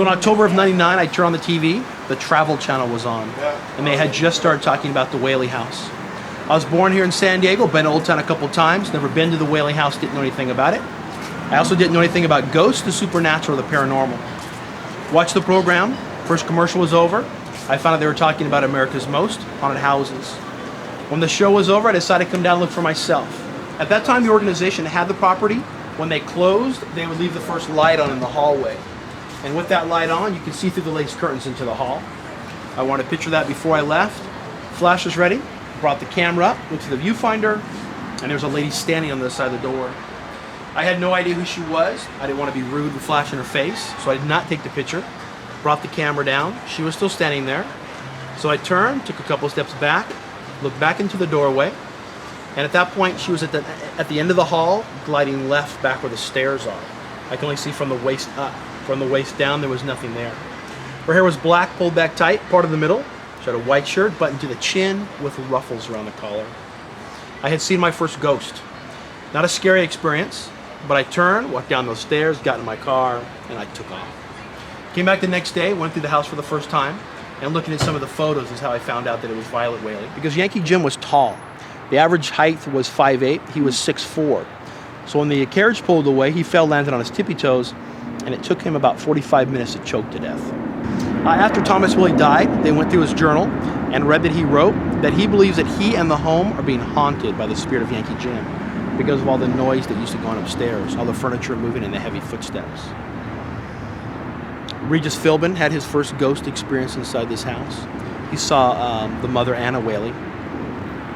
So in October of '99, I turned on the TV. The Travel Channel was on, and they had just started talking about the Whaley House. I was born here in San Diego, been to Old Town a couple times, never been to the Whaley House, didn't know anything about it. I also didn't know anything about ghosts, the supernatural, the paranormal. Watched the program, first commercial was over. I found out they were talking about America's most haunted houses. When the show was over, I decided to come down and look for myself. At that time, the organization had the property. When they closed, they would leave the first light on in the hallway. And with that light on, you can see through the lace curtains into the hall. I wanted to picture that before I left. Flash was ready, brought the camera up, went to the viewfinder, and there was a lady standing on the other side of the door. I had no idea who she was. I didn't want to be rude with flashing her face, so I did not take the picture. Brought the camera down. She was still standing there. So I turned, took a couple steps back, looked back into the doorway, and at that point she was at the end of the hall, gliding left back where the stairs are. I could only see from the waist up. From the waist down, there was nothing there. Her hair was black, pulled back tight, part of the middle. She had a white shirt buttoned to the chin with ruffles around the collar. I had seen my first ghost. Not a scary experience, but I turned, walked down those stairs, got in my car, and I took off. Came back the next day, went through the house for the first time, and looking at some of the photos is how I found out that it was Violet Whaley. Because Yankee Jim was tall. The average height was 5'8", he was 6'4". So when the carriage pulled away, he fell, landed on his tippy toes, and it took him about 45 minutes to choke to death. After Thomas Whaley died, they went through his journal and read that he wrote that he believes that he and the home are being haunted by the spirit of Yankee Jim because of all the noise that used to go on upstairs, all the furniture moving and the heavy footsteps. Regis Philbin had his first ghost experience inside this house. He saw the mother, Anna Whaley,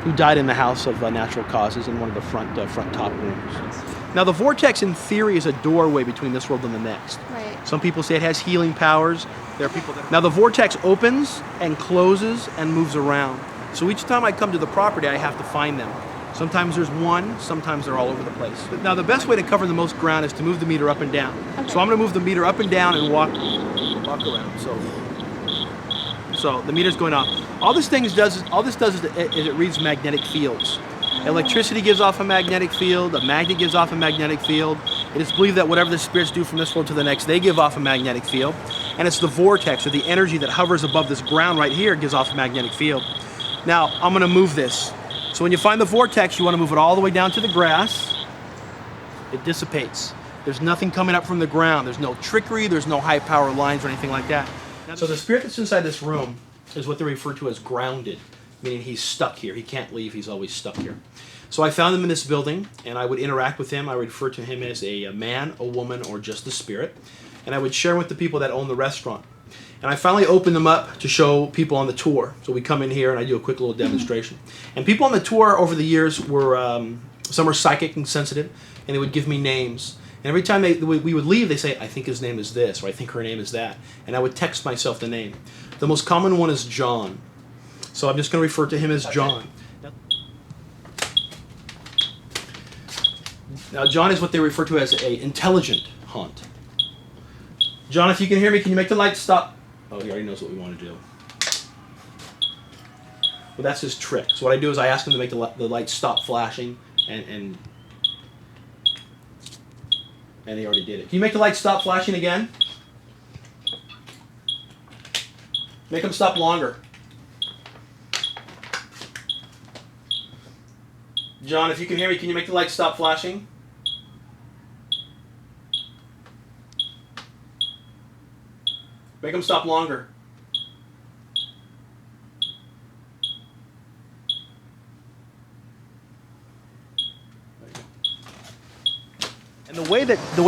who died in the house of natural causes in one of the front top rooms. Now the vortex in theory is a doorway between this world and the next. Right. Some people say it has healing powers. There are people that... Now the vortex opens and closes and moves around. So each time I come to the property, I have to find them. Sometimes there's one, sometimes they're all over the place. But now the best way to cover the most ground is to move the meter up and down. Okay. So I'm gonna move the meter up and down and walk around. So the meter's going up. All this does is it reads magnetic fields. Electricity gives off a magnetic field, a magnet gives off a magnetic field. It is believed that whatever the spirits do from this world to the next, they give off a magnetic field. And it's the vortex, or the energy that hovers above this ground right here, gives off a magnetic field. Now, I'm gonna move this. So when you find the vortex, you wanna move it all the way down to the grass. It dissipates. There's nothing coming up from the ground. There's no trickery, there's no high power lines or anything like that. So the spirit that's inside this room is what they refer to as grounded, meaning he's stuck here. He can't leave, he's always stuck here. So I found him in this building, and I would interact with him. I would refer to him as a man, a woman, or just a spirit. And I would share with the people that own the restaurant. And I finally opened them up to show people on the tour. So we come in here and I do a quick little demonstration. And people on the tour over the years were, some were psychic and sensitive, and they would give me names. And every time we would leave, they say, I think his name is this, or I think her name is that. And I would text myself the name. The most common one is John. So I'm just going to refer to him as John. Now, John is what they refer to as an intelligent haunt. John, if you can hear me, can you make the light stop? Oh, he already knows what we want to do. Well, that's his trick. So what I do is I ask him to make the light stop flashing, and he already did it. Can you make the light stop flashing again? Make them stop longer. John, if you can hear me, can you make the light stop flashing? Make them stop longer. And the way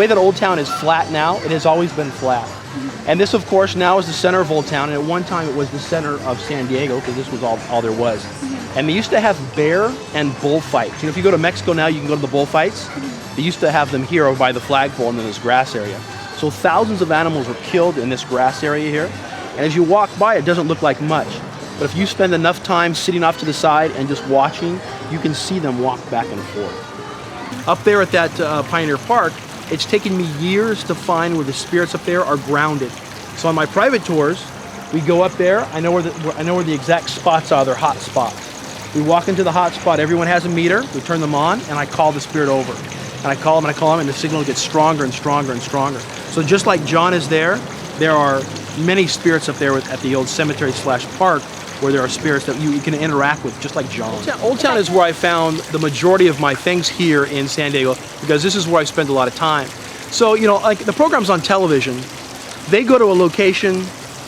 that Old Town is flat now, it has always been flat. And this, of course, now is the center of Old Town, and at one time it was the center of San Diego, because this was all there was. And they used to have bear and bull fights. You know, if you go to Mexico now, you can go to the bull fights. They used to have them here over by the flagpole and in this grass area. So thousands of animals were killed in this grass area here. And as you walk by, it doesn't look like much. But if you spend enough time sitting off to the side and just watching, you can see them walk back and forth. Up there at that Pioneer Park, it's taken me years to find where the spirits up there are grounded. So on my private tours, we go up there. I know where the exact spots are. They're hot spots. We walk into the hot spot. Everyone has a meter. We turn them on, and I call the spirit over. And I call him, and the signal gets stronger and stronger and stronger. So just like John is there, there are many spirits up there at the old cemetery / park where there are spirits that you can interact with, just like John. Old Town is where I found the majority of my things here in San Diego, because this is where I spend a lot of time. So, you know, like the programs on television, they go to a location,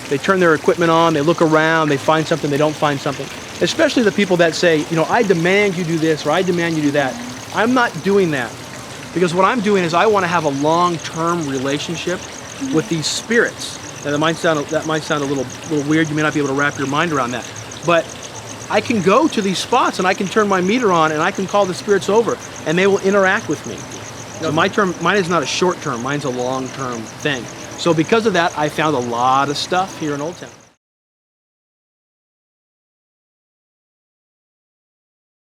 they turn their equipment on, they look around, they find something, they don't find something. Especially the people that say, you know, I demand you do this, or I demand you do that. I'm not doing that. Because what I'm doing is I want to have a long-term relationship with these spirits. Now that might sound a little weird. You may not be able to wrap your mind around that. But I can go to these spots and I can turn my meter on and I can call the spirits over and they will interact with me. So mine is not a short term, mine's a long term thing. So because of that, I found a lot of stuff here in Old Town.